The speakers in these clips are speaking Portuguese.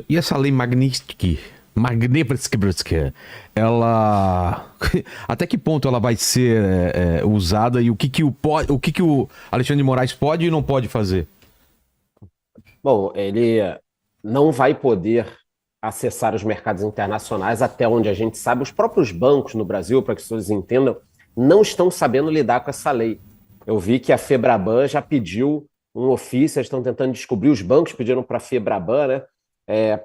E essa lei Magnitsky, ela, até que ponto ela vai ser usada e o que que o Alexandre de Moraes pode e não pode fazer? Bom, ele não vai poder acessar os mercados internacionais até onde a gente sabe. Os próprios bancos no Brasil, para que as pessoas entendam, não estão sabendo lidar com essa lei. Eu vi que a Febraban já pediu um ofício, eles estão tentando descobrir, os bancos pediram para a Febraban, né?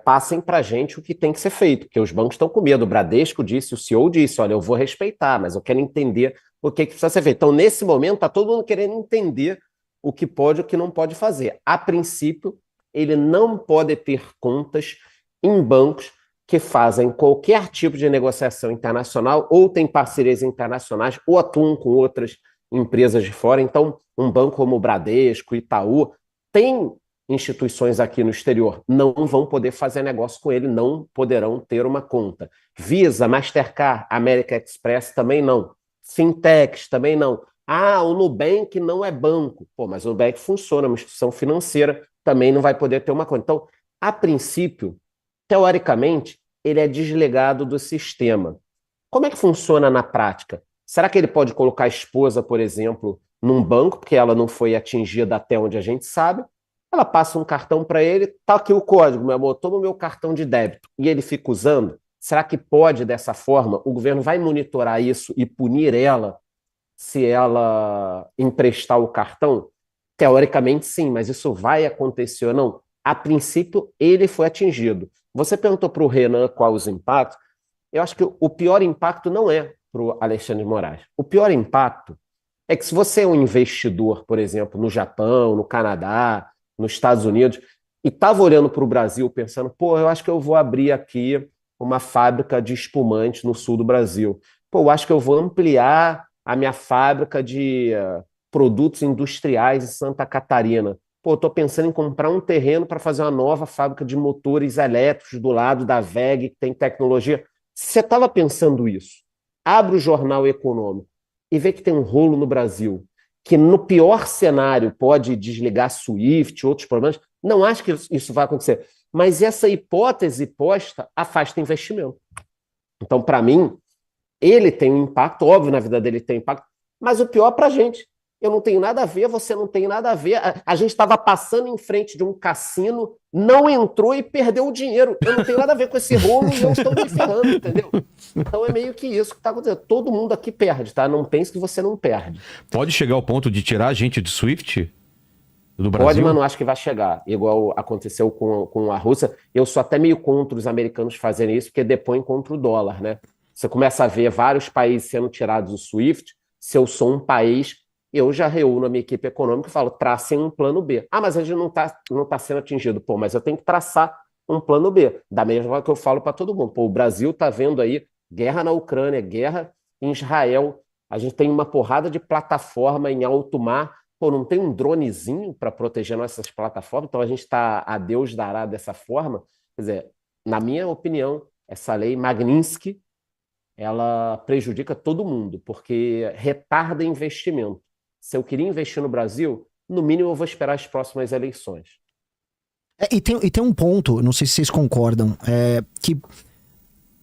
Passem para a gente o que tem que ser feito, porque os bancos estão com medo. O Bradesco disse, o CEO disse, olha, eu vou respeitar, mas eu quero entender o que precisa ser feito. Então, nesse momento, está todo mundo querendo entender o que pode e o que não pode fazer. A princípio, ele não pode ter contas em bancos que fazem qualquer tipo de negociação internacional ou têm parcerias internacionais ou atuam com outras empresas de fora. Então, um banco como o Bradesco, Itaú, tem instituições aqui no exterior, não vão poder fazer negócio com ele, não poderão ter uma conta. Visa, Mastercard, American Express também não. Fintechs também não. Ah, o Nubank não é banco. Pô, mas o Nubank funciona, é uma instituição financeira, também não vai poder ter uma conta. Então, a princípio, teoricamente, ele é desligado do sistema. Como é que funciona na prática? Será que ele pode colocar a esposa, por exemplo, num banco, porque ela não foi atingida até onde a gente sabe? Ela passa um cartão para ele, tá aqui o código, meu amor, toma o meu cartão de débito. E ele fica usando? Será que pode dessa forma? O governo vai monitorar isso e punir ela se ela emprestar o cartão? Teoricamente, sim, mas isso vai acontecer ou não? A princípio, ele foi atingido. Você perguntou para o Renan quais os impactos. Eu acho que o pior impacto não é para o Alexandre de Moraes. O pior impacto é que se você é um investidor, por exemplo, no Japão, no Canadá, nos Estados Unidos, e estava olhando para o Brasil pensando, pô, eu acho que eu vou abrir aqui uma fábrica de espumante no sul do Brasil. Pô, eu acho que eu vou ampliar a minha fábrica de produtos industriais em Santa Catarina. Pô, estou pensando em comprar um terreno para fazer uma nova fábrica de motores elétricos do lado da WEG, que tem tecnologia. Se você estava pensando isso, abre o Jornal Econômico e vê que tem um rolo no Brasil, que no pior cenário pode desligar SWIFT, outros problemas, não acho que isso vai acontecer. Mas essa hipótese posta afasta investimento. Então, para mim, ele tem um impacto, óbvio, na vida dele tem impacto, mas o pior para a gente. Eu não tenho nada a ver, você não tem nada a ver. A gente estava passando em frente de um cassino, não entrou e perdeu o dinheiro. Eu não tenho nada a ver com esse rolo e eu estou me ferrando, entendeu? Então é meio que isso que está acontecendo. Todo mundo aqui perde, tá? Não pense que você não perde. Pode chegar ao ponto de tirar a gente do Swift do Pode, mas Brasil? não acho que vai chegar, igual aconteceu com a Rússia. Eu sou até meio contra os americanos fazerem isso, porque depõem contra o dólar, né? Você começa a ver vários países sendo tirados do SWIFT. Se eu sou um país, eu já reúno a minha equipe econômica e falo, tracem um plano B. Ah, mas a gente não tá sendo atingido. Pô, mas eu tenho que traçar um plano B. Da mesma forma que eu falo para todo mundo. Pô, o Brasil está vendo aí guerra na Ucrânia, guerra em Israel. A gente tem uma porrada de plataforma em alto mar. Pô, não tem um dronezinho para proteger nossas plataformas? Então a gente está a Deus dará dessa forma. Quer dizer, na minha opinião, essa lei Magnitsky, ela prejudica todo mundo, porque retarda investimento. Se eu queria investir no Brasil, no mínimo eu vou esperar as próximas eleições. E tem um ponto, não sei se vocês concordam, que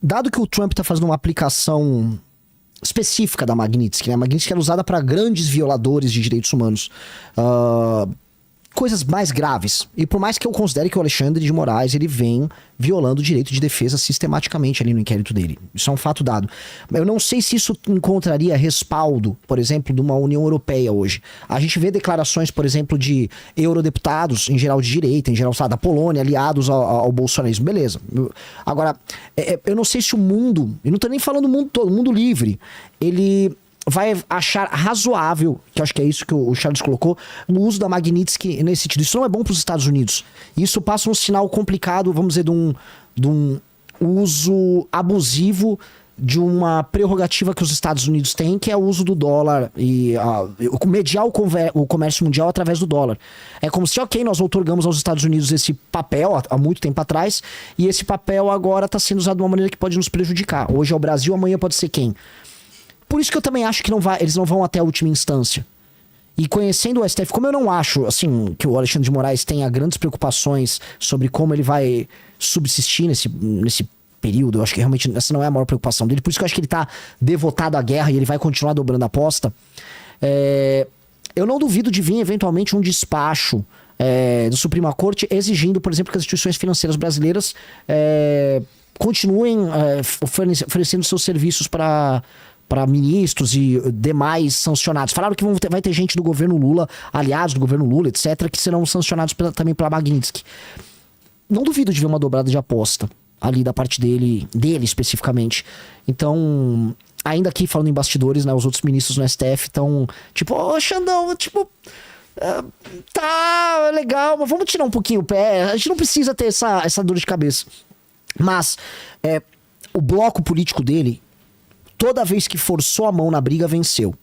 dado que o Trump tá fazendo uma aplicação específica da Magnitsky, né? A Magnitsky era usada para grandes violadores de direitos humanos. Coisas mais graves. E por mais que eu considere que o Alexandre de Moraes ele vem violando o direito de defesa sistematicamente ali no inquérito dele. Isso é um fato dado. Eu não sei se isso encontraria respaldo, por exemplo, de uma União Europeia hoje. A gente vê declarações, por exemplo, de eurodeputados, em geral de direita, em geral, sabe, da Polônia, aliados ao bolsonarismo. Beleza. Agora, eu não sei se o mundo, eu não tô nem falando do mundo todo, o mundo livre, ele vai achar razoável, que eu acho que é isso que o Charles colocou, o uso da Magnitsky nesse sentido. Isso não é bom para os Estados Unidos. Isso passa um sinal complicado, vamos dizer, de um uso abusivo de uma prerrogativa que os Estados Unidos têm, que é o uso do dólar e mediar o comércio mundial através do dólar. É como se, ok, nós outorgamos aos Estados Unidos esse papel há muito tempo atrás, e esse papel agora está sendo usado de uma maneira que pode nos prejudicar. Hoje é o Brasil, amanhã pode ser quem? Por isso que eu também acho que eles não vão até a última instância. E conhecendo o STF, como eu não acho assim que o Alexandre de Moraes tenha grandes preocupações sobre como ele vai subsistir nesse período. Eu acho que realmente essa não é a maior preocupação dele. Por isso que eu acho que ele tá devotado à guerra e ele vai continuar dobrando a aposta. Eu não duvido de vir eventualmente um despacho do Suprema Corte exigindo, por exemplo, que as instituições financeiras brasileiras continuem oferecendo seus serviços para ministros e demais sancionados. Falaram que vai ter gente do governo Lula, aliados do governo Lula, etc., que serão sancionados também pela Magnitsky. Não duvido de ver uma dobrada de aposta ali da parte dele especificamente. Então, ainda aqui falando em bastidores, né, os outros ministros no STF estão tipo, Xandão, tipo, tá legal, mas vamos tirar um pouquinho o pé. A gente não precisa ter essa dor de cabeça. Mas o bloco político dele, toda vez que forçou a mão na briga, venceu.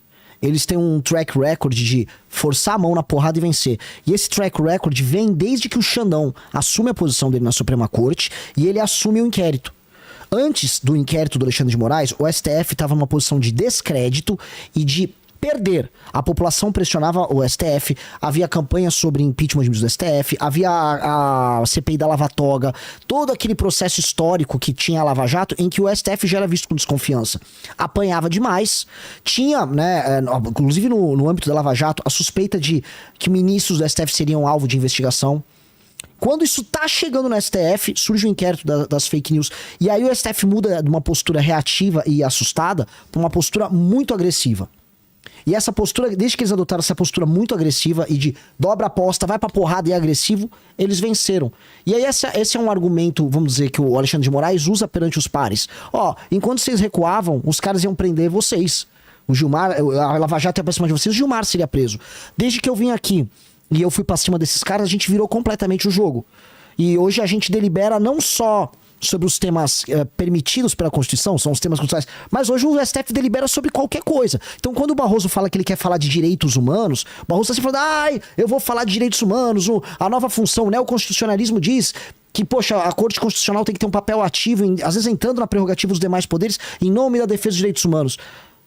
Eles têm um track record de forçar a mão na porrada e vencer. E esse track record vem desde que o Xandão assume a posição dele na Suprema Corte e ele assume o inquérito. Antes do inquérito do Alexandre de Moraes, o STF estava numa posição de descrédito e de perder. A população pressionava o STF, havia campanha sobre impeachment de ministros do STF, havia a CPI da Lava Toga, todo aquele processo histórico que tinha a Lava Jato, em que o STF já era visto com desconfiança. Apanhava demais, tinha, né, inclusive no âmbito da Lava Jato, a suspeita de que ministros do STF seriam alvo de investigação. Quando isso tá chegando no STF, surge o inquérito das fake news, e aí o STF muda de uma postura reativa e assustada para uma postura muito agressiva. E essa postura, desde que eles adotaram essa postura muito agressiva e de dobra a aposta, vai pra porrada e é agressivo, eles venceram. E aí esse é um argumento, vamos dizer, que o Alexandre de Moraes usa perante os pares. Enquanto vocês recuavam, os caras iam prender vocês. O Gilmar, a Lava Jato ia pra cima de vocês, o Gilmar seria preso. Desde que eu vim aqui e eu fui pra cima desses caras, a gente virou completamente o jogo. E hoje a gente delibera não só sobre os temas permitidos pela Constituição, são os temas constitucionais, mas hoje o STF delibera sobre qualquer coisa. Então quando o Barroso fala que ele quer falar de direitos humanos, o Barroso está sempre falando, eu vou falar de direitos humanos, a nova função, né, o constitucionalismo diz que, poxa, a Corte Constitucional tem que ter um papel ativo, às vezes entrando na prerrogativa dos demais poderes, em nome da defesa dos direitos humanos.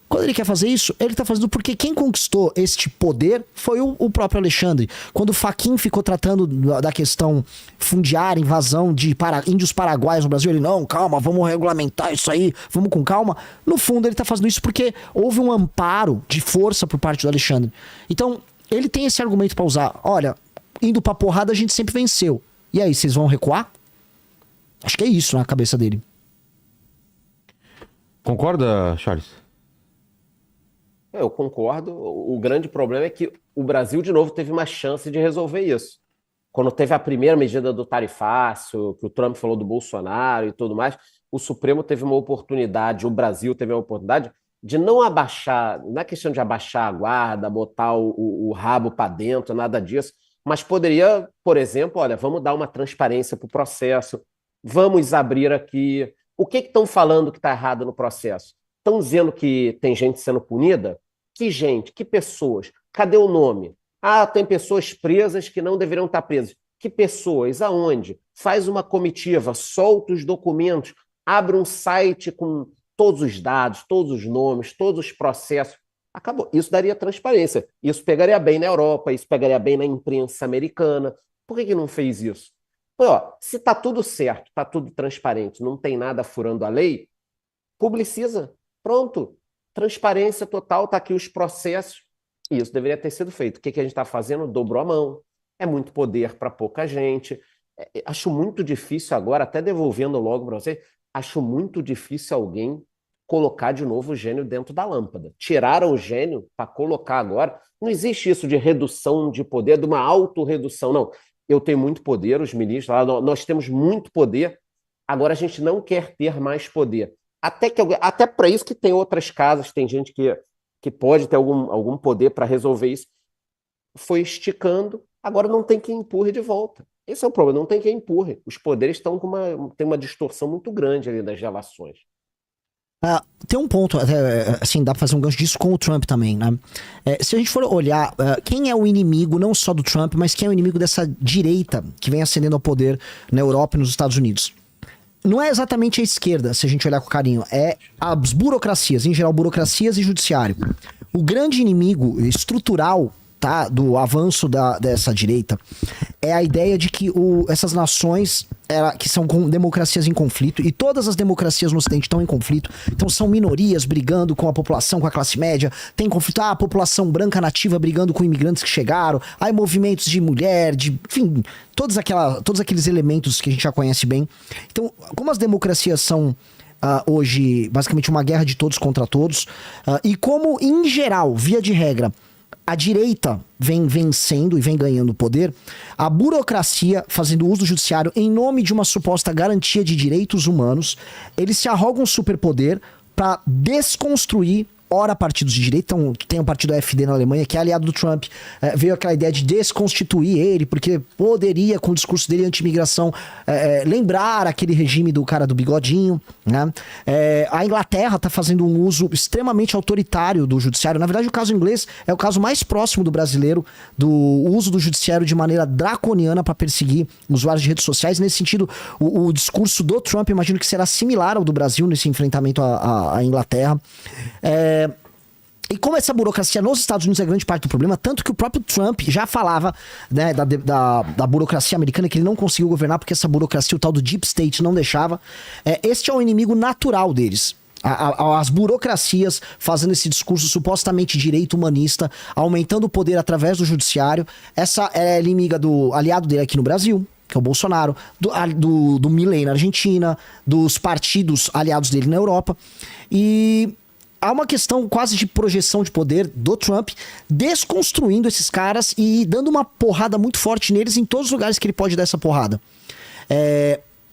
Quando ele quer fazer isso, ele tá fazendo porque quem conquistou este poder foi o próprio Alexandre. Quando o Fachin ficou tratando da questão fundiária, invasão de índios paraguaios no Brasil, ele, não, calma, vamos regulamentar isso aí, vamos com calma. No fundo, ele tá fazendo isso porque houve um amparo de força por parte do Alexandre. Então, ele tem esse argumento pra usar. Olha, indo pra porrada, a gente sempre venceu. E aí, vocês vão recuar? Acho que é isso na cabeça dele. Concorda, Charles? Eu concordo. O grande problema é que o Brasil, de novo, teve uma chance de resolver isso. Quando teve a primeira medida do tarifácio, que o Trump falou do Bolsonaro e tudo mais, o Supremo teve uma oportunidade, o Brasil teve uma oportunidade de não abaixar, não é questão de abaixar a guarda, botar o rabo para dentro, nada disso, mas poderia, por exemplo, olha, vamos dar uma transparência para o processo, vamos abrir aqui. O que estão falando que está errado no processo? Estão dizendo que tem gente sendo punida? Que gente? Que pessoas? Cadê o nome? Tem pessoas presas que não deveriam estar presas. Que pessoas? Aonde? Faz uma comitiva, solta os documentos, abre um site com todos os dados, todos os nomes, todos os processos. Acabou. Isso daria transparência. Isso pegaria bem na Europa, isso pegaria bem na imprensa americana. Por que não fez isso? Se está tudo certo, está tudo transparente, não tem nada furando a lei, publiciza. Pronto, transparência total, está aqui os processos. E isso deveria ter sido feito. O que a gente está fazendo? Dobrou a mão. É muito poder para pouca gente. Acho muito difícil agora, até devolvendo logo para você, acho muito difícil alguém colocar de novo o gênio dentro da lâmpada. Tiraram o gênio para colocar agora. Não existe isso de redução de poder, de uma autorredução, não. Eu tenho muito poder, os ministros, nós temos muito poder, agora a gente não quer ter mais poder. Até para isso que tem outras casas, tem gente que pode ter algum poder para resolver isso. Foi esticando, agora não tem quem empurre de volta. Esse é o problema, não tem quem empurre. Os poderes estão tem uma distorção muito grande ali das relações. Tem um ponto, assim, dá pra fazer um gancho disso com o Trump também, né? Se a gente for olhar quem é o inimigo, não só do Trump, mas quem é o inimigo dessa direita que vem ascendendo ao poder na Europa e nos Estados Unidos. Não é exatamente a esquerda, se a gente olhar com carinho, é as burocracias, em geral, burocracias e judiciário. O grande inimigo estrutural, tá, do avanço dessa direita é a ideia de que essas nações que são democracias em conflito, e todas as democracias no Ocidente estão em conflito, então são minorias brigando com a população, com a classe média, tem conflito, a população branca nativa brigando com imigrantes que chegaram, aí movimentos de mulher, enfim, todos aqueles elementos que a gente já conhece bem. Então, como as democracias são hoje basicamente uma guerra de todos contra todos, e como, em geral, via de regra, a direita vem vencendo e vem ganhando poder, a burocracia, fazendo uso do judiciário em nome de uma suposta garantia de direitos humanos, eles se arrogam um superpoder para desconstruir, ora, partidos de direita. Então, tem o partido AfD na Alemanha, que é aliado do Trump, veio aquela ideia de desconstituir ele, porque poderia, com o discurso dele anti-imigração, lembrar aquele regime do cara do bigodinho, né? A Inglaterra está fazendo um uso extremamente autoritário do judiciário. Na verdade, o caso inglês é o caso mais próximo do brasileiro, do uso do judiciário de maneira draconiana para perseguir usuários de redes sociais. Nesse sentido, o discurso do Trump, imagino que será similar ao do Brasil nesse enfrentamento à Inglaterra. E como essa burocracia nos Estados Unidos é grande parte do problema, tanto que o próprio Trump já falava, né, da burocracia americana, que ele não conseguiu governar porque essa burocracia, o tal do Deep State, não deixava. Este é o inimigo natural deles. As burocracias fazendo esse discurso supostamente direito humanista, aumentando o poder através do judiciário. Essa é inimiga do aliado dele aqui no Brasil, que é o Bolsonaro, do Milei na Argentina, dos partidos aliados dele na Europa. E há uma questão quase de projeção de poder do Trump, desconstruindo esses caras e dando uma porrada muito forte neles em todos os lugares que ele pode dar essa porrada.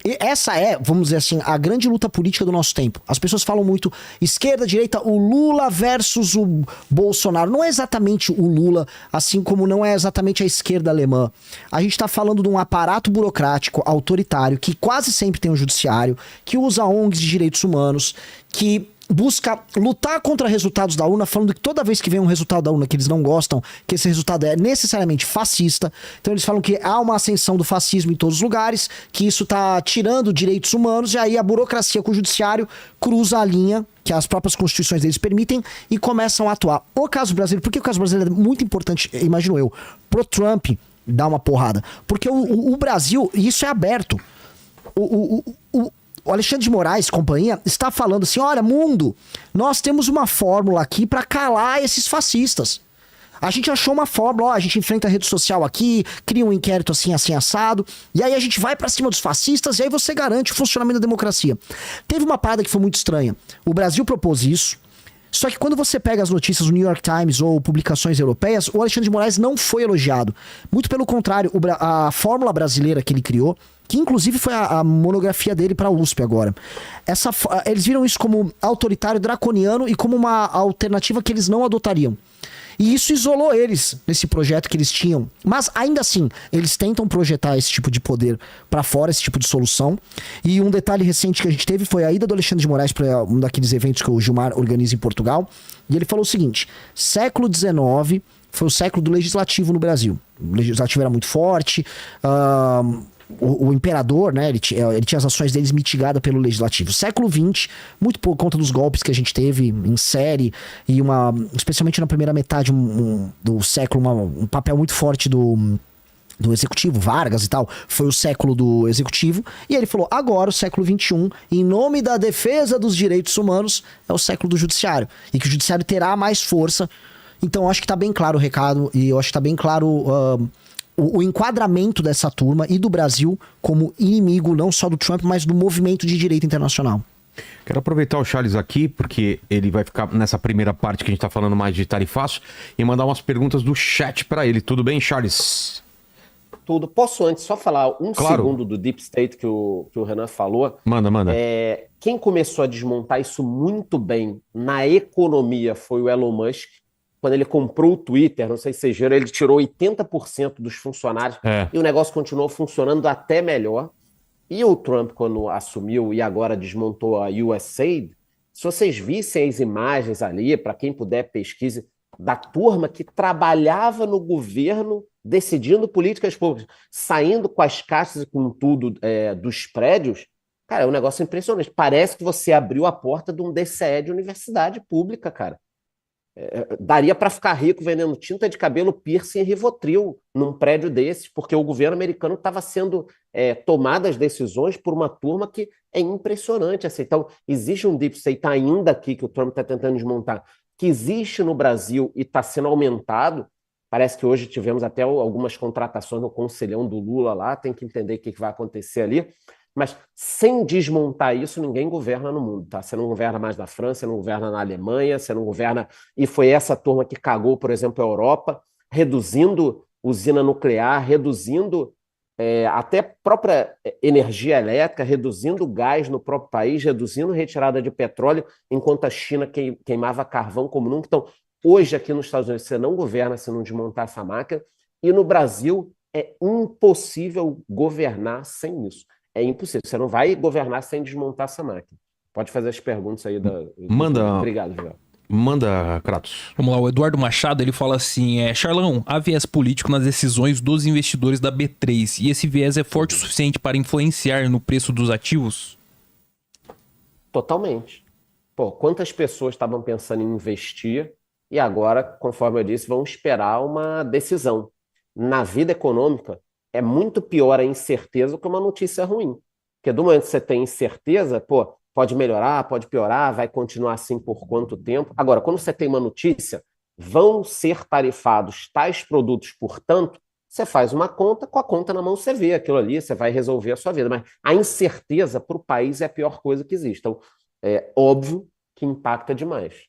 E essa vamos dizer assim, a grande luta política do nosso tempo. As pessoas falam muito esquerda, direita, o Lula versus o Bolsonaro. Não é exatamente o Lula, assim como não é exatamente a esquerda alemã. A gente está falando de um aparato burocrático, autoritário, que quase sempre tem um judiciário, que usa ONGs de direitos humanos, que busca lutar contra resultados da urna, falando que toda vez que vem um resultado da urna que eles não gostam, que esse resultado é necessariamente fascista. Então eles falam que há uma ascensão do fascismo em todos os lugares, que isso está tirando direitos humanos, e aí a burocracia com o judiciário cruza a linha que as próprias constituições deles permitem e começam a atuar. O caso brasileiro, por que o caso brasileiro é muito importante, imagino eu, pro Trump dar uma porrada? Porque o Brasil, e isso é aberto, o Alexandre de Moraes, companhia, está falando assim, olha, mundo, nós temos uma fórmula aqui para calar esses fascistas. A gente achou uma fórmula, a gente enfrenta a rede social aqui, cria um inquérito assim, assado, e aí a gente vai para cima dos fascistas, e aí você garante o funcionamento da democracia. Teve uma parada que foi muito estranha. O Brasil propôs isso, só que quando você pega as notícias do New York Times ou publicações europeias, o Alexandre de Moraes não foi elogiado. Muito pelo contrário, a fórmula brasileira que ele criou, que inclusive foi a monografia dele para a USP agora. Eles viram isso como autoritário, draconiano e como uma alternativa que eles não adotariam. E isso isolou eles nesse projeto que eles tinham. Mas ainda assim, eles tentam projetar esse tipo de poder para fora, esse tipo de solução. E um detalhe recente que a gente teve foi a ida do Alexandre de Moraes para um daqueles eventos que o Gilmar organiza em Portugal. E ele falou o seguinte: século XIX foi o século do legislativo no Brasil. O legislativo era muito forte. O imperador, né, ele tinha as ações deles mitigadas pelo legislativo. Século XX, muito por conta dos golpes que a gente teve em série, e especialmente na primeira metade do século, um papel muito forte do executivo, Vargas e tal, foi o século do executivo, e ele falou, agora o século XXI, em nome da defesa dos direitos humanos, é o século do judiciário, e que o judiciário terá mais força. Então eu acho que tá bem claro o recado, e eu acho que tá bem claro o enquadramento dessa turma e do Brasil como inimigo não só do Trump, mas do movimento de direita internacional. Quero aproveitar o Charles aqui, porque ele vai ficar nessa primeira parte que a gente tá falando mais de tarifaço, e mandar umas perguntas do chat para ele. Tudo bem, Charles? Tudo. Posso antes só falar Claro. segundo do Deep State que o Renan falou? Manda. Quem começou a desmontar isso muito bem na economia foi o Elon Musk. Quando ele comprou o Twitter, não sei se vocês viram, ele tirou 80% dos funcionários e o negócio continuou funcionando até melhor. E o Trump, quando assumiu e agora desmontou a USAID, se vocês vissem as imagens ali, para quem puder pesquise, da turma que trabalhava no governo decidindo políticas públicas, saindo com as caixas e com tudo dos prédios, cara, é um negócio impressionante. Parece que você abriu a porta de um DCE de universidade pública, cara. Daria para ficar rico vendendo tinta de cabelo, piercing e Rivotril num prédio desse, porque o governo americano estava sendo tomadas decisões por uma turma que é impressionante. Assim. Então, existe um deep state ainda aqui, que o Trump está tentando desmontar, que existe no Brasil e está sendo aumentado. Parece que hoje tivemos até algumas contratações no conselhão do Lula lá, tem que entender o que vai acontecer ali. Mas sem desmontar isso, ninguém governa no mundo, tá? Você não governa mais na França, você não governa na Alemanha, você não governa... E foi essa turma que cagou, por exemplo, a Europa, reduzindo usina nuclear, reduzindo até própria energia elétrica, reduzindo gás no próprio país, reduzindo retirada de petróleo, enquanto a China queimava carvão como nunca. Então, hoje aqui nos Estados Unidos você não governa se não desmontar essa máquina, e no Brasil é impossível governar sem isso. É impossível. Você não vai governar sem desmontar essa máquina. Pode fazer as perguntas aí. Manda. Obrigado, Joel. Manda, Kratos. Vamos lá, o Eduardo Machado, ele fala assim, Charlão, há viés político nas decisões dos investidores da B3 e esse viés é forte o suficiente para influenciar no preço dos ativos? Totalmente. Pô, quantas pessoas estavam pensando em investir e agora, conforme eu disse, vão esperar uma decisão. Na vida econômica, é muito pior a incerteza que uma notícia ruim. Porque do momento que você tem incerteza, pô, pode melhorar, pode piorar, vai continuar assim por quanto tempo. Agora, quando você tem uma notícia, vão ser tarifados tais produtos, portanto, você faz uma conta, com a conta na mão você vê aquilo ali, você vai resolver a sua vida. Mas a incerteza para o país é a pior coisa que existe. Então, é óbvio que impacta demais.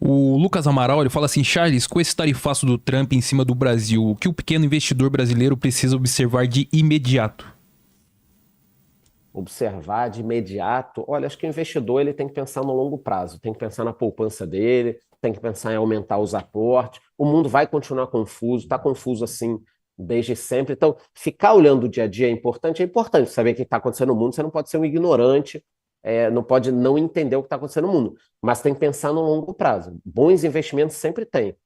O Lucas Amaral, ele fala assim, Charles, com esse tarifaço do Trump em cima do Brasil, o que o pequeno investidor brasileiro precisa observar de imediato? Observar de imediato, olha, acho que o investidor ele tem que pensar no longo prazo, tem que pensar na poupança dele, tem que pensar em aumentar os aportes, o mundo vai continuar confuso, está confuso assim desde sempre, então ficar olhando o dia a dia é importante saber o que está acontecendo no mundo, você não pode ser um ignorante, não pode não entender o que está acontecendo no mundo, mas tem que pensar no longo prazo, bons investimentos sempre tem.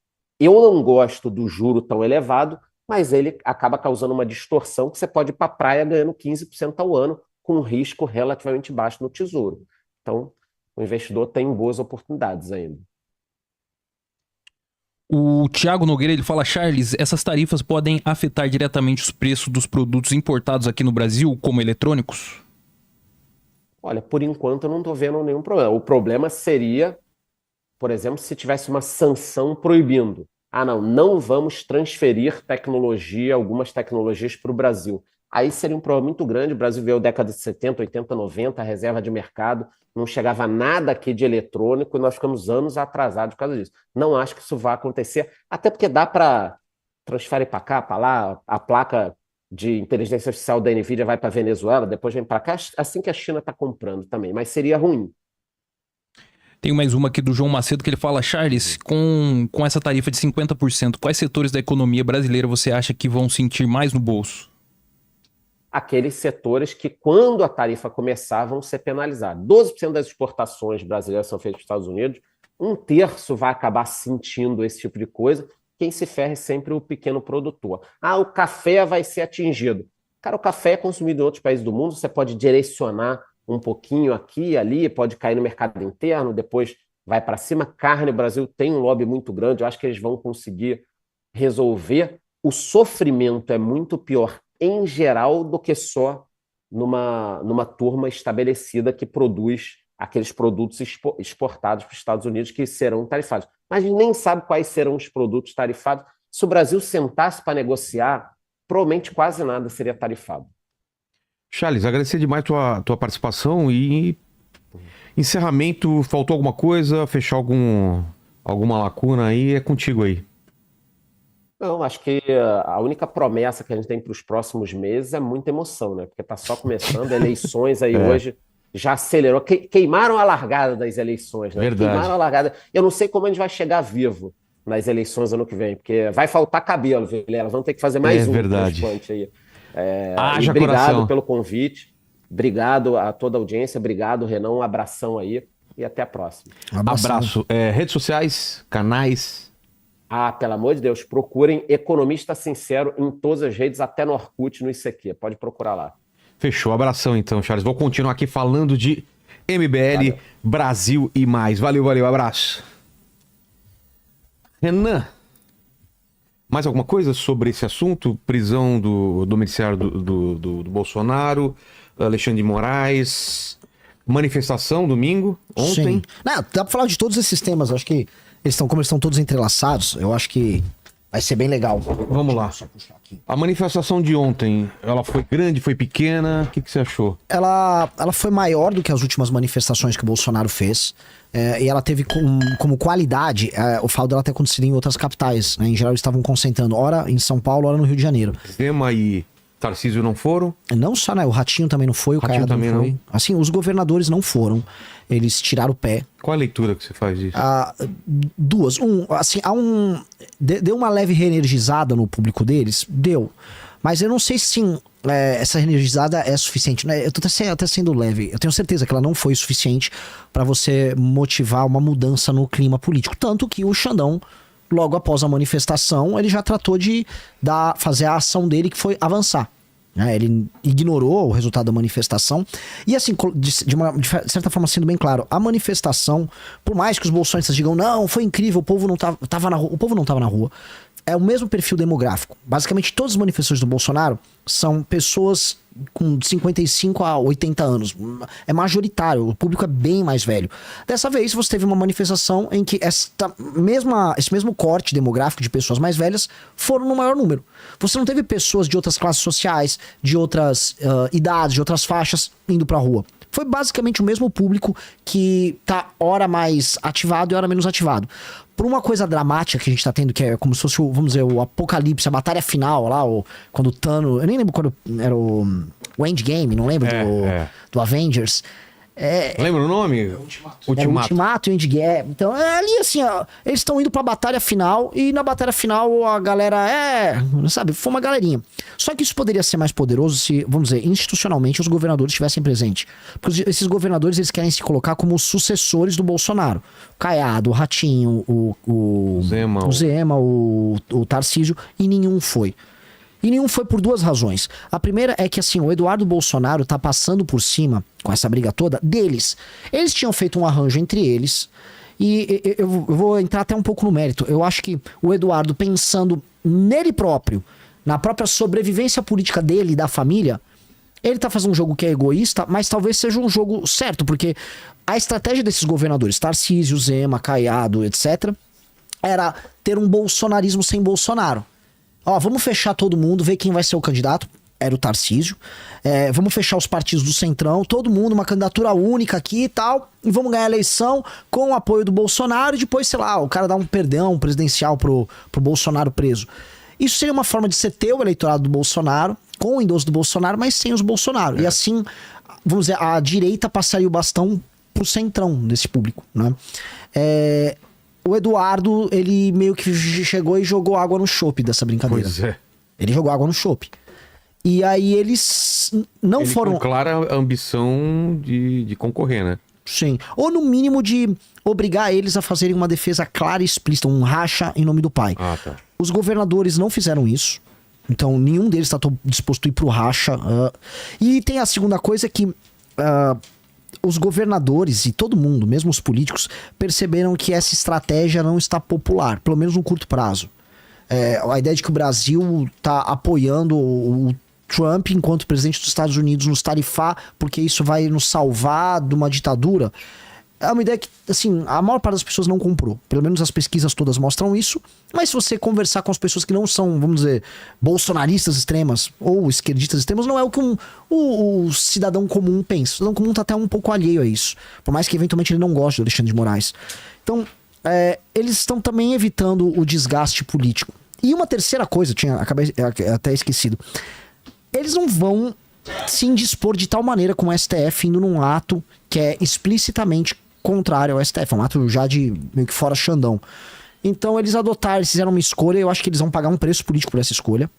Eu não gosto do juro tão elevado, mas ele acaba causando uma distorção que você pode ir para a praia ganhando 15% ao ano, com um risco relativamente baixo no tesouro. Então, o investidor tem boas oportunidades ainda. O Thiago Nogueira, ele fala, Charles, essas tarifas podem afetar diretamente os preços dos produtos importados aqui no Brasil, como eletrônicos? Olha, por enquanto eu não estou vendo nenhum problema. O problema seria, por exemplo, se tivesse uma sanção proibindo. Não vamos transferir tecnologia, algumas tecnologias para o Brasil. Aí seria um problema muito grande. O Brasil veio década de 70, 80, 90, a reserva de mercado, não chegava nada aqui de eletrônico e nós ficamos anos atrasados por causa disso. Não acho que isso vá acontecer, até porque dá para transferir para cá, para lá, a placa de inteligência artificial da NVIDIA vai para a Venezuela, depois vem para cá, assim que a China está comprando também, mas seria ruim. Tem mais uma aqui do João Macedo que ele fala, Charles, com essa tarifa de 50%, quais setores da economia brasileira você acha que vão sentir mais no bolso? Aqueles setores que, quando a tarifa começar, vão ser penalizados. 12% das exportações brasileiras são feitas nos Estados Unidos, 1/3 vai acabar sentindo esse tipo de coisa. Quem se ferra é sempre o pequeno produtor. O café vai ser atingido. Cara, o café é consumido em outros países do mundo, você pode direcionar um pouquinho aqui e ali, pode cair no mercado interno, depois vai para cima. Carne, o Brasil tem um lobby muito grande, eu acho que eles vão conseguir resolver. O sofrimento é muito pior em geral do que só numa turma estabelecida que produz aqueles produtos exportados para os Estados Unidos que serão tarifados. Mas a gente nem sabe quais serão os produtos tarifados. Se o Brasil sentasse para negociar, provavelmente quase nada seria tarifado. Charles, agradecer demais tua participação e encerramento, faltou alguma coisa, fechar alguma lacuna aí, é contigo aí. Não, acho que a única promessa que a gente tem para os próximos meses é muita emoção, né? Porque está só começando, eleições aí hoje já acelerou. Queimaram a largada das eleições, né? Verdade. Queimaram a largada. Eu não sei como a gente vai chegar vivo nas eleições ano que vem, porque vai faltar cabelo, Vilela. Vamos ter que fazer mais transplante aí. Haja obrigado coração. pelo convite. Obrigado a toda a audiência. Obrigado, Renan. Um abração aí e até a próxima. Abraço. Redes sociais, canais... Pelo amor de Deus, procurem Economista Sincero em todas as redes, até no Orkut, no ICQ. Pode procurar lá. Fechou. Abração então, Charles. Vou continuar aqui falando de MBL, Valeu. Brasil e mais. Valeu. Abraço. Renan, Mais alguma coisa sobre esse assunto? Prisão do domiciliário do Bolsonaro, Alexandre de Moraes, manifestação domingo, ontem. Sim. Não, dá pra falar de todos esses temas. Eu acho que como eles estão todos entrelaçados, eu acho que vai ser bem legal. Vamos lá. Só puxar aqui. A manifestação de ontem, ela foi grande, foi pequena? O que você achou? Ela foi maior do que as últimas manifestações que o Bolsonaro fez. E ela teve como qualidade o fato dela ter acontecido em outras capitais. Né? Em geral, eles estavam concentrando, ora em São Paulo, ora no Rio de Janeiro. Zema e Tarcísio não foram? Não só, né? O Ratinho também não foi, o Ratinho Caiado também não foi. não. Assim, os governadores não foram. Eles tiraram o pé. Qual a leitura que você faz disso? Duas. Assim, deu uma leve reenergizada no público deles? Deu. Mas eu não sei se essa reenergizada é suficiente. Né? Eu tô até sendo leve. Eu tenho certeza que ela não foi suficiente para você motivar uma mudança no clima político. Tanto que o Xandão, logo após a manifestação, ele já tratou de fazer a ação dele, que foi avançar. Ele ignorou o resultado da manifestação. E assim, de certa forma, sendo bem claro, a manifestação, por mais que os bolsonaristas digam, não, foi incrível, o povo não tava na rua. O povo não estava na rua. É o mesmo perfil demográfico. Basicamente, todas as manifestações do Bolsonaro são pessoas com 55 a 80 anos. É majoritário, o público é bem mais velho. Dessa vez, você teve uma manifestação em que esse mesmo corte demográfico de pessoas mais velhas foram no maior número. Você não teve pessoas de outras classes sociais, de outras idades, de outras faixas indo pra rua. Foi basicamente o mesmo público que tá hora mais ativado e hora menos ativado. Por uma coisa dramática que a gente tá tendo, que é como se fosse, vamos dizer, o apocalipse, a batalha final lá, quando o Thanos... Eu nem lembro quando era o Endgame, não lembro do Avengers. Lembra o nome? Ultimato e Endgame. Então, ali assim, ó, eles estão indo pra batalha final e na batalha final a galera sabe, foi uma galerinha. Só que isso poderia ser mais poderoso se, vamos dizer, institucionalmente os governadores estivessem presentes. Porque esses governadores, eles querem se colocar como os sucessores do Bolsonaro. O Caiado, o Ratinho, o Zema, o Tarcísio, e nenhum foi. E nenhum foi por duas razões. A primeira é que, assim, o Eduardo Bolsonaro tá passando por cima, com essa briga toda, deles. Eles tinham feito um arranjo entre eles, e eu vou entrar até um pouco no mérito. Eu acho que o Eduardo, pensando nele próprio, na própria sobrevivência política dele e da família, ele tá fazendo um jogo que é egoísta, mas talvez seja um jogo certo, porque a estratégia desses governadores, Tarcísio, Zema, Caiado, etc., era ter um bolsonarismo sem Bolsonaro. Vamos fechar todo mundo, ver quem vai ser o candidato. Era o Tarcísio. Vamos fechar os partidos do Centrão, todo mundo, uma candidatura única aqui e tal. E vamos ganhar a eleição com o apoio do Bolsonaro. E depois, sei lá, o cara dá um perdão presidencial pro Bolsonaro preso. Isso seria uma forma de você ter o eleitorado do Bolsonaro, com o endosso do Bolsonaro, mas sem os Bolsonaro. E assim, vamos dizer, a direita passaria o bastão pro Centrão desse público, né? O Eduardo, ele meio que chegou e jogou água no chope dessa brincadeira. Pois é. Ele jogou água no chope. E aí eles não foram... com clara ambição de concorrer, né? Sim. Ou no mínimo de obrigar eles a fazerem uma defesa clara e explícita, um racha em nome do pai. Tá. Os governadores não fizeram isso. Então nenhum deles está disposto a ir pro racha. E tem a segunda coisa que... os governadores e todo mundo, mesmo os políticos, perceberam que essa estratégia não está popular, pelo menos no curto prazo. A ideia de que o Brasil está apoiando o Trump enquanto presidente dos Estados Unidos nos tarifar, porque isso vai nos salvar de uma ditadura, é uma ideia que, assim, a maior parte das pessoas não comprou. Pelo menos as pesquisas todas mostram isso. Mas se você conversar com as pessoas que não são, vamos dizer, bolsonaristas extremas ou esquerdistas extremas, não é o que o cidadão comum pensa. O cidadão comum tá até um pouco alheio a isso. Por mais que eventualmente ele não goste do Alexandre de Moraes. Então, eles estão também evitando o desgaste político. E uma terceira coisa, acabei até esquecido. Eles não vão se indispor de tal maneira com o STF indo num ato que é explicitamente contrário ao STF, é um ato já de meio que fora Xandão. Então eles fizeram uma escolha, eu acho que eles vão pagar um preço político por essa escolha,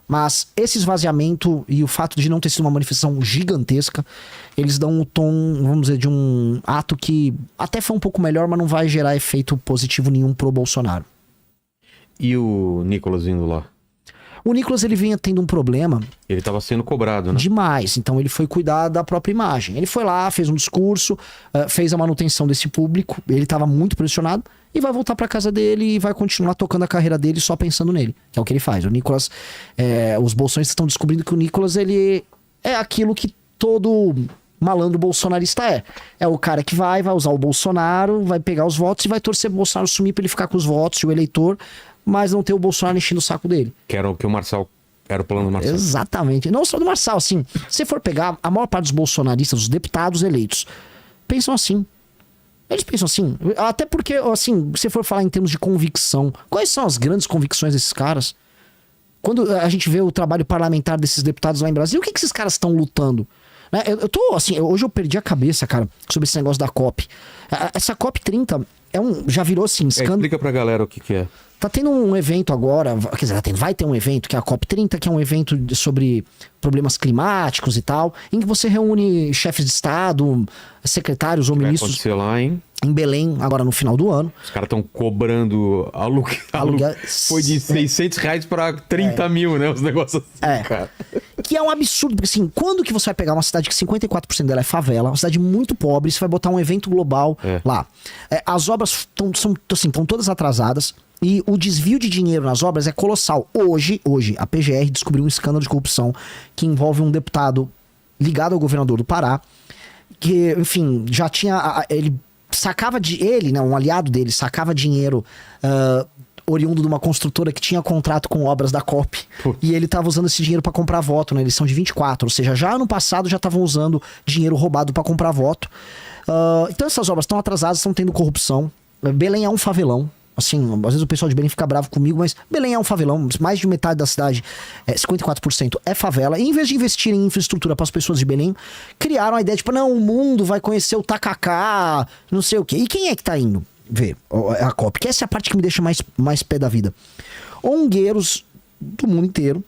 mas esse esvaziamento e o fato de não ter sido uma manifestação gigantesca, eles dão um tom, vamos dizer, de um ato que até foi um pouco melhor, mas não vai gerar efeito positivo nenhum pro Bolsonaro. E o Nicolas indo lá? O Nicolas, ele vinha tendo um problema Ele estava sendo cobrado, né? demais. Então ele foi cuidar da própria imagem. Ele foi lá, fez um discurso, fez a manutenção desse público. Ele estava muito pressionado e vai voltar para casa dele e vai continuar tocando a carreira dele só pensando nele, que é o que ele faz. O Nicolas, os bolsonaristas estão descobrindo que o Nicolas, ele é aquilo que todo malandro bolsonarista é. É o cara que vai usar o Bolsonaro, vai pegar os votos e vai torcer pro Bolsonaro sumir pra ele ficar com os votos e o eleitor, mas não ter o Bolsonaro enchendo o saco dele. Que era o que o Marçal... Era o plano do Marçal. Exatamente. Não só do Marçal, assim. Se for pegar a maior parte dos bolsonaristas, os deputados eleitos, pensam assim. Eles pensam assim. Até porque, assim, se for falar em termos de convicção, quais são as grandes convicções desses caras? Quando a gente vê o trabalho parlamentar desses deputados lá em Brasília, o que esses caras estão lutando? Né? Eu tô, assim, hoje eu perdi a cabeça, cara, sobre esse negócio da COP. Essa COP 30 já virou, assim, escândalo. Explica pra galera o que é. Tá tendo um evento agora, quer dizer, vai ter um evento que é a COP30, que é um evento sobre problemas climáticos e tal, em que você reúne chefes de Estado, secretários ou Vai ministros acontecer lá, hein? em Belém, agora no final do ano. Os caras estão cobrando Aluguel. Foi de R$600 para 30 mil, né? Os negócios assim, cara. Que é um absurdo, porque assim, quando que você vai pegar uma cidade que 54% dela é favela, uma cidade muito pobre, você vai botar um evento global lá. As obras estão todas atrasadas. E o desvio de dinheiro nas obras é colossal. Hoje, a PGR descobriu um escândalo de corrupção que envolve um deputado ligado ao governador do Pará, que, enfim, já tinha... Ele sacava um aliado dele, sacava dinheiro oriundo de uma construtora que tinha contrato com obras da COP. E ele estava usando esse dinheiro para comprar voto na eleição de 24. Ou seja, já ano passado já estavam usando dinheiro roubado para comprar voto. Então essas obras estão atrasadas, estão tendo corrupção. Belém é um favelão. Assim, às vezes o pessoal de Belém fica bravo comigo, mas Belém é um favelão, mais de metade da cidade, 54% é favela. E em vez de investir em infraestrutura para as pessoas de Belém, criaram a ideia de, tipo, não, o mundo vai conhecer o tacacá, não sei o quê. E quem é que tá indo ver a COP? Que essa é a parte que me deixa mais pé da vida. Ongueiros do mundo inteiro,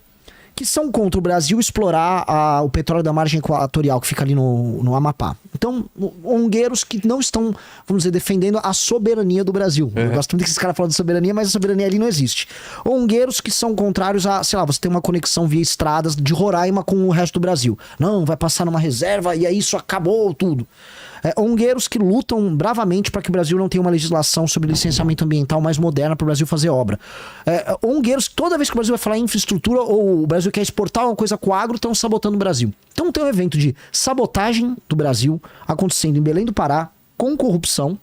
que são contra o Brasil explorar o petróleo da margem equatorial, que fica ali no Amapá. Então, ongueiros que não estão, vamos dizer, defendendo a soberania do Brasil. Eu gosto muito que esses caras falam de soberania, mas a soberania ali não existe. Ongueiros que são contrários a, sei lá, você tem uma conexão via estradas de Roraima com o resto do Brasil. Não, vai passar numa reserva e aí isso acabou tudo. Ongueiros que lutam bravamente para que o Brasil não tenha uma legislação sobre licenciamento ambiental mais moderna para o Brasil fazer obra. Ongueiros que toda vez que o Brasil vai falar em infraestrutura ou o Brasil quer exportar uma coisa com o agro, estão sabotando o Brasil. Então tem um evento de sabotagem do Brasil acontecendo em Belém do Pará, com corrupção,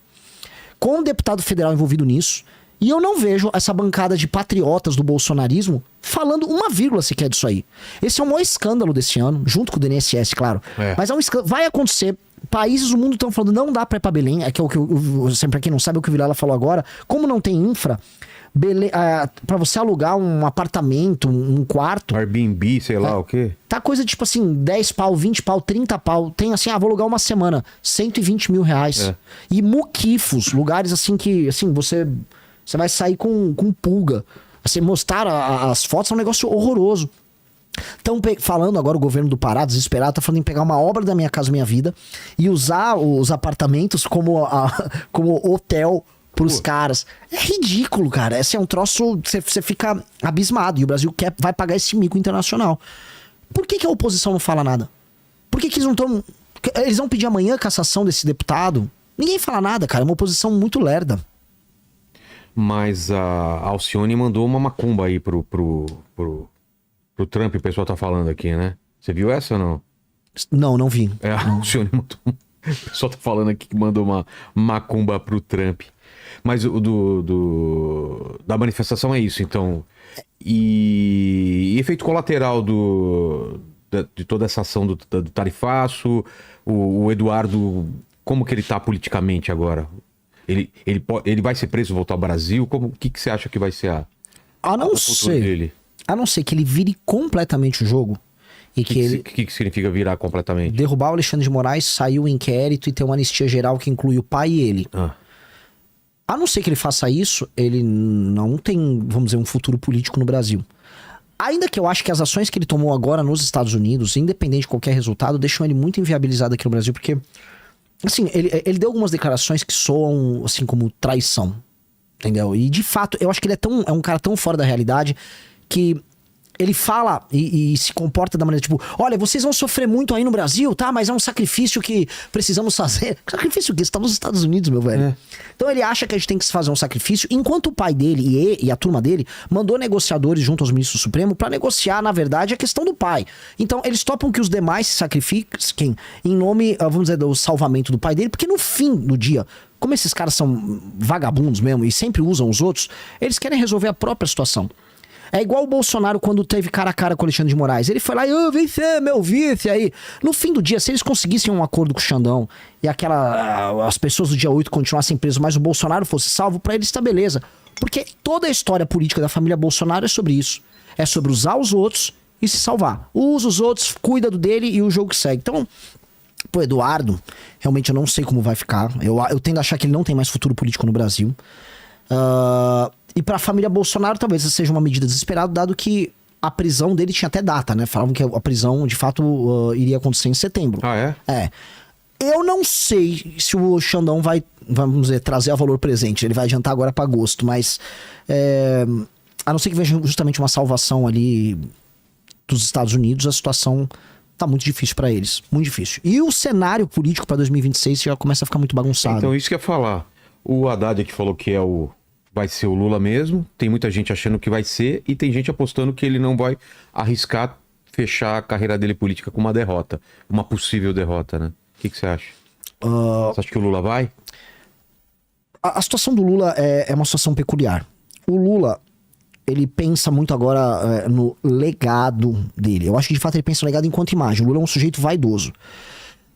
com um deputado federal envolvido nisso, e eu não vejo essa bancada de patriotas do bolsonarismo falando uma vírgula sequer disso aí. Esse é o maior escândalo desse ano, junto com o DNSS, claro. Mas é um escândalo, vai acontecer. Países do mundo estão falando, não dá pra ir pra Belém, que é o que sempre pra quem não sabe, é o que o Vilela falou agora. Como não tem infra, pra você alugar um apartamento, um quarto... Airbnb, sei lá o quê. Tá coisa tipo assim, 10 pau, 20 pau, 30 pau. Tem assim, vou alugar uma semana, 120 mil reais. E muquifos, lugares assim que, assim, você vai sair com pulga. Assim, mostrar as fotos é um negócio horroroso. Estão falando agora, o governo do Pará, desesperado, tá falando em pegar uma obra da Minha Casa Minha Vida e usar os apartamentos como hotel pros caras. É ridículo, cara. Esse é um troço, você fica abismado. E o Brasil vai pagar esse mico internacional. Por que a oposição não fala nada? Por que eles não estão... Eles vão pedir amanhã a cassação desse deputado? Ninguém fala nada, cara. É uma oposição muito lerda. Mas a Alcione mandou uma macumba aí pro Trump, o pessoal tá falando aqui, né? Você viu essa ou não? Não vi. A Alcione mandou... O pessoal tá falando aqui que mandou uma macumba pro Trump. Mas da manifestação é isso, então. E efeito colateral de toda essa ação do tarifaço, o Eduardo, como que ele tá politicamente agora? Ele vai ser preso e voltar ao Brasil? O que você acha que vai ser o futuro dele? A não ser que ele vire completamente o jogo. E O que significa virar completamente? Derrubar o Alexandre de Moraes, sair o inquérito e ter uma anistia geral que inclui o pai e ele. A não ser que ele faça isso, ele não tem, vamos dizer, um futuro político no Brasil. Ainda que eu acho que as ações que ele tomou agora nos Estados Unidos, independente de qualquer resultado, deixam ele muito inviabilizado aqui no Brasil, porque, assim, ele deu algumas declarações que soam, assim, como traição, entendeu? E, de fato, eu acho que ele é um cara tão fora da realidade que ele fala e se comporta da maneira tipo, olha, vocês vão sofrer muito aí no Brasil, tá? Mas é um sacrifício que precisamos fazer. Sacrifício que está nos Estados Unidos, meu velho. Então ele acha que a gente tem que fazer um sacrifício, enquanto o pai dele e a turma dele mandou negociadores junto aos ministros do Supremo pra negociar, na verdade, a questão do pai. Então eles topam que os demais se sacrifiquem em nome, vamos dizer, do salvamento do pai dele, porque no fim do dia, como esses caras são vagabundos mesmo e sempre usam os outros, eles querem resolver a própria situação. É igual o Bolsonaro quando teve cara a cara com o Alexandre de Moraes. Ele foi lá e vem ser meu vice aí. No fim do dia, se eles conseguissem um acordo com o Xandão e as pessoas do dia 8 continuassem presas, mas o Bolsonaro fosse salvo, pra eles tá beleza. Porque toda a história política da família Bolsonaro é sobre isso. É sobre usar os outros e se salvar. Usa os outros, cuida do dele e o jogo segue. Então, pô, Eduardo, realmente eu não sei como vai ficar. Eu tendo a achar que ele não tem mais futuro político no Brasil. E pra família Bolsonaro talvez seja uma medida desesperada, dado que a prisão dele tinha até data, né? Falavam que a prisão, de fato, iria acontecer em setembro. Ah, é? É. Eu não sei se o Xandão vai, vamos dizer, trazer a valor presente. Ele vai adiantar agora pra agosto, mas... a não ser que veja justamente uma salvação ali dos Estados Unidos, a situação tá muito difícil pra eles. Muito difícil. E o cenário político pra 2026 já começa a ficar muito bagunçado. Então isso que eu ia falar. O Haddad que falou que vai ser o Lula mesmo. Tem muita gente achando que vai ser e tem gente apostando que ele não vai arriscar fechar a carreira dele política com uma derrota. Uma possível derrota, né? O que você acha? Você acha que o Lula vai? A situação do Lula é uma situação peculiar. O Lula, ele pensa muito agora no legado dele. Eu acho que de fato ele pensa no legado enquanto imagem. O Lula é um sujeito vaidoso.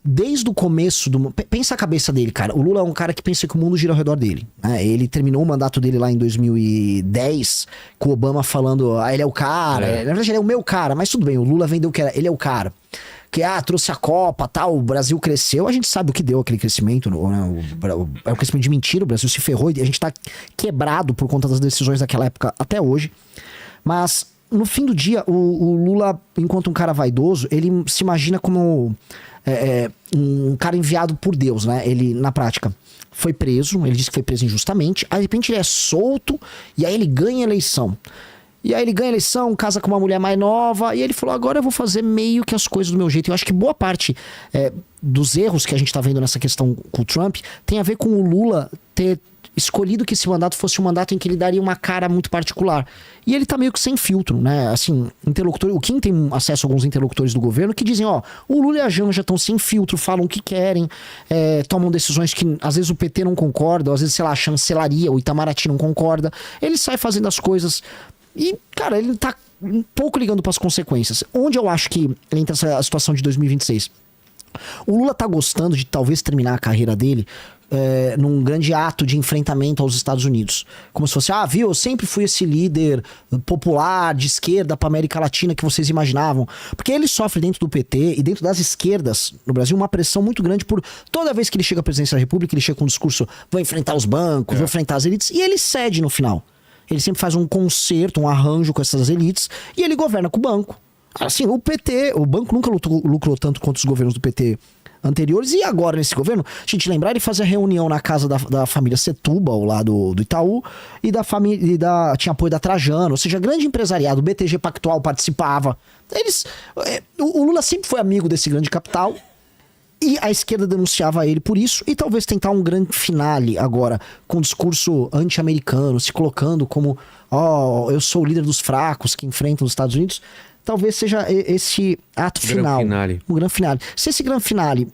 Desde o começo do... Pensa a cabeça dele, cara. O Lula é um cara que pensa que o mundo gira ao redor dele, né? Ele terminou o mandato dele lá em 2010 com o Obama falando, ele é o cara. Na verdade, ele é o meu cara, mas tudo bem, o Lula vendeu que ele é o cara. Que, trouxe a Copa, tal, o Brasil cresceu. A gente sabe o que deu aquele crescimento, né? É um crescimento de mentira, o Brasil se ferrou e a gente tá quebrado por conta das decisões daquela época até hoje. Mas, no fim do dia, o Lula, enquanto um cara vaidoso, ele se imagina como... um cara enviado por Deus, né? Ele, na prática, foi preso, ele disse que foi preso injustamente, aí de repente ele é solto, e aí ele ganha a eleição. E aí ele ganha a eleição, casa com uma mulher mais nova, e ele falou, agora eu vou fazer meio que as coisas do meu jeito. Eu acho que boa parte dos erros que a gente tá vendo nessa questão com o Trump tem a ver com o Lula ter escolhido que esse mandato fosse um mandato em que ele daria uma cara muito particular. E ele tá meio que sem filtro, né? Assim, o Kim tem acesso a alguns interlocutores do governo que dizem, o Lula e a Janja estão sem filtro, falam o que querem, tomam decisões que às vezes o PT não concorda, às vezes, sei lá, a chancelaria, o Itamaraty não concorda. Ele sai fazendo as coisas e, cara, ele tá um pouco ligando para as consequências. Onde eu acho que entra essa situação de 2026? O Lula tá gostando de talvez terminar a carreira dele num grande ato de enfrentamento aos Estados Unidos. Como se fosse, viu, eu sempre fui esse líder popular, de esquerda pra América Latina que vocês imaginavam. Porque ele sofre dentro do PT e dentro das esquerdas no Brasil uma pressão muito grande por toda vez que ele chega à presidência da República, ele chega com um discurso, vou enfrentar os bancos, vou enfrentar as elites, e ele cede no final. Ele sempre faz um concerto, um arranjo com essas elites, e ele governa com o banco. Assim, o banco nunca lucrou tanto quanto os governos do PT anteriores, e agora nesse governo, a gente lembrar, ele fazia reunião na casa da família Setúbal, lá do Itaú, e tinha apoio da Trajano, ou seja, grande empresariado, o BTG Pactual participava. O Lula sempre foi amigo desse grande capital, e a esquerda denunciava ele por isso, e talvez tentar um grande finale agora, com um discurso anti-americano, se colocando como, eu sou o líder dos fracos que enfrentam os Estados Unidos. Talvez seja esse ato final. Um grande finale. Se esse grande finale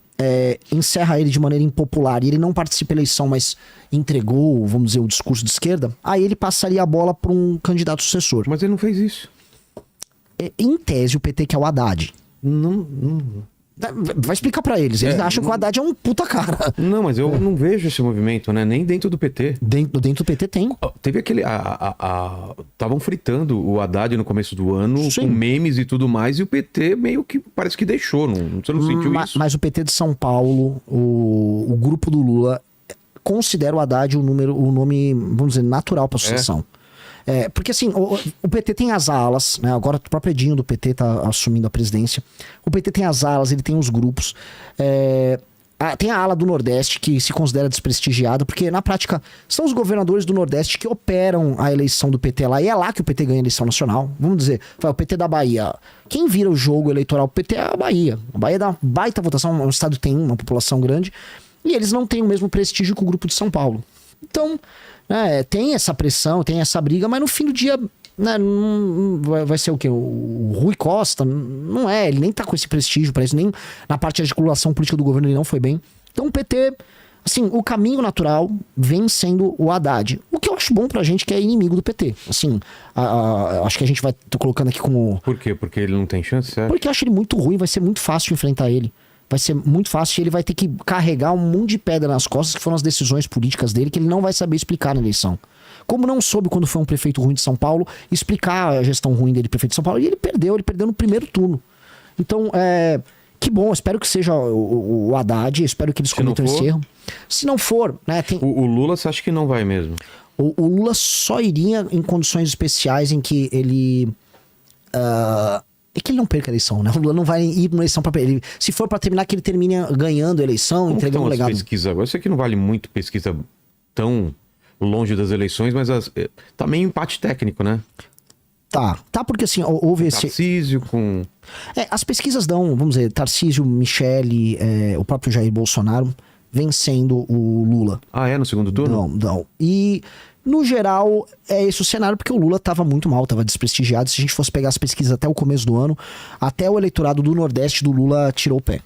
encerra ele de maneira impopular e ele não participa da eleição, mas entregou, vamos dizer, o discurso de esquerda, aí ele passaria a bola para um candidato sucessor. Mas ele não fez isso. Em tese, o PT quer o Haddad. Não. Vai explicar pra eles. Eles acham que o Haddad é um puta cara. Não, mas eu não vejo esse movimento, né? Nem dentro do PT. Dentro do PT tem. Teve aquele... Estavam fritando o Haddad no começo do ano, Sim. com memes e tudo mais, e o PT meio que parece que deixou. Você não sentiu isso? Mas o PT de São Paulo, o grupo do Lula, considera o Haddad o nome, vamos dizer, natural pra sucessão. Porque assim, o PT tem as alas, né? Agora o próprio Edinho do PT tá assumindo a presidência. O PT tem as alas, ele tem os grupos. tem a ala do Nordeste que se considera desprestigiada, porque na prática são os governadores do Nordeste que operam a eleição do PT lá, e é lá que o PT ganha a eleição nacional. Vamos dizer, o PT da Bahia. Quem vira o jogo eleitoral pro PT é a Bahia. A Bahia dá uma baita votação, o estado tem uma população grande, e eles não têm o mesmo prestígio que o grupo de São Paulo. Então, tem essa pressão, tem essa briga, mas no fim do dia... vai ser o quê? O Rui Costa? Não é, ele nem tá com esse prestígio para isso, nem na parte de articulação política do governo ele não foi bem. Então o PT, assim, o caminho natural vem sendo o Haddad. O que eu acho bom pra gente que é inimigo do PT. Assim, acho que a gente tô colocando aqui como... Por quê? Porque ele não tem chance, certo? Porque eu acho ele muito ruim, vai ser muito fácil enfrentar ele. Vai ser muito fácil e ele vai ter que carregar um monte de pedra nas costas, que foram as decisões políticas dele, que ele não vai saber explicar na eleição. Como não soube quando foi um prefeito ruim de São Paulo, explicar a gestão ruim dele, prefeito de São Paulo, e ele perdeu no primeiro turno. Então, que bom, espero que seja o Haddad, espero que eles cometam esse erro. Se não for, né, tem... O Lula, você acha que não vai mesmo? O Lula só iria em condições especiais em que ele... É que ele não perca a eleição, né? O Lula não vai ir numa eleição pra... Se for pra terminar, que ele termine ganhando a eleição, Como entregando o legado. Pesquisa agora? Eu sei que não vale muito pesquisa tão longe das eleições, mas tá meio empate técnico, né? Tá porque assim, houve esse... Tarcísio com... as pesquisas dão, vamos dizer, Tarcísio, Michele, o próprio Jair Bolsonaro vencendo o Lula. No segundo turno? Não. E, no geral, é esse o cenário, porque o Lula tava muito mal, tava desprestigiado. Se a gente fosse pegar as pesquisas até o começo do ano, até o eleitorado do Nordeste do Lula tirou o pé.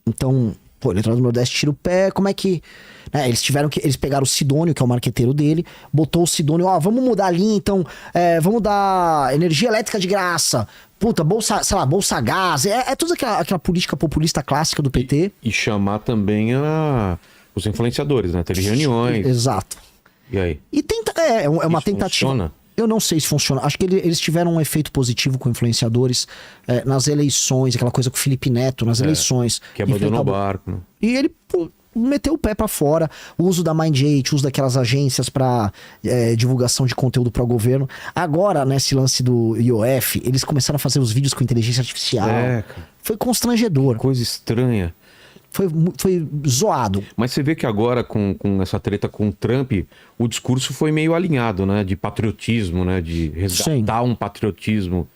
Então, o eleitorado do Nordeste tira o pé, como é que... Eles pegaram o Sidônio, que é o marqueteiro dele, botou o Sidônio, vamos mudar a linha, então, vamos dar energia elétrica de graça, bolsa gás, toda aquela política populista clássica do PT. E chamar também os influenciadores, né? Teve reuniões. Exato. E aí? E é uma Isso tentativa. Funciona? Eu não sei se funciona. Acho que eles tiveram um efeito positivo com influenciadores nas eleições, aquela coisa com o Felipe Neto, nas eleições. Que abandonou o barco. Né? E ele meteu o pé pra fora, o uso da Mind8, o uso daquelas agências pra divulgação de conteúdo para o governo. Agora, nesse lance do IOF, eles começaram a fazer os vídeos com inteligência artificial. Cara. Foi constrangedor. Coisa estranha. Foi zoado. Mas você vê que agora, com essa treta com o Trump, o discurso foi meio alinhado, né? De patriotismo, né? De resgatar um patriotismo.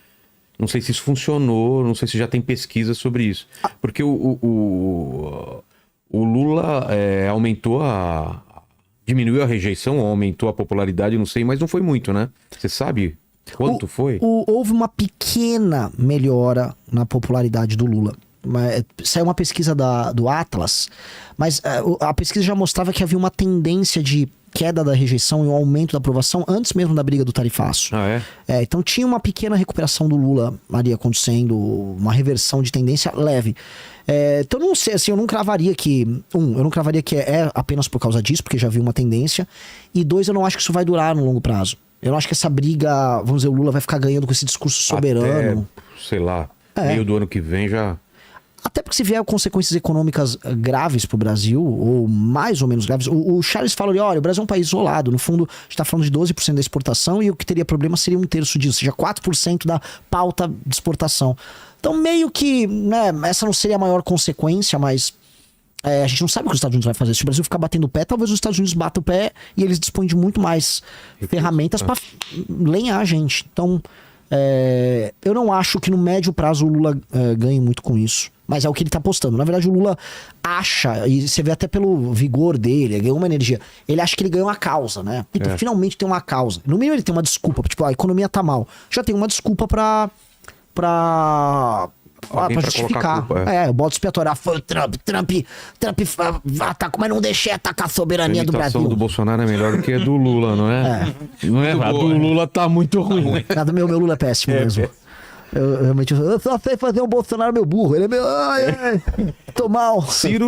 Não sei se isso funcionou, não sei se já tem pesquisa sobre isso. Porque o Lula diminuiu a rejeição, aumentou a popularidade, não sei, mas não foi muito, né? Você sabe quanto foi? Houve uma pequena melhora na popularidade do Lula. Saiu uma pesquisa do Atlas, mas a pesquisa já mostrava que havia uma tendência de queda da rejeição e um aumento da aprovação antes mesmo da briga do tarifaço. Então tinha uma pequena recuperação do Lula ali acontecendo, uma reversão de tendência leve. Então não sei, assim, eu não cravaria que é apenas por causa disso, porque já vi uma tendência, e 2, eu não acho que isso vai durar no longo prazo. Eu não acho que essa briga, vamos dizer, o Lula vai ficar ganhando com esse discurso soberano. Até, sei lá, meio do ano que vem já... Até porque se vier consequências econômicas graves pro Brasil, ou mais ou menos graves, o Charles fala ali, olha, o Brasil é um país isolado, no fundo a gente tá falando de 12% da exportação e o que teria problema seria 1/3 disso, ou seja, 4% da pauta de exportação. Então meio que, né, essa não seria a maior consequência, mas a gente não sabe o que os Estados Unidos vai fazer. Se o Brasil ficar batendo o pé, talvez os Estados Unidos batam o pé e eles dispõem de muito mais ferramentas para lenhar a gente. Então, eu não acho que no médio prazo o Lula ganhe muito com isso. Mas é o que ele tá apostando. Na verdade, o Lula acha, e você vê até pelo vigor dele, ele ganhou uma energia. Ele acha que ele ganhou uma causa, né? Então, finalmente tem uma causa. No mínimo, ele tem uma desculpa. Tipo, a economia tá mal. Já tem uma desculpa pra justificar. O bode expiatório. Foi o Trump atacou, mas não deixei atacar a soberania do Brasil. A imitação do Bolsonaro é melhor do que a do Lula, não é? Não é? A do Lula tá muito ruim. Nada, meu Lula é péssimo mesmo. Eu realmente só sei fazer um Bolsonaro meu burro. Ele é meu... Tô mal. Ciro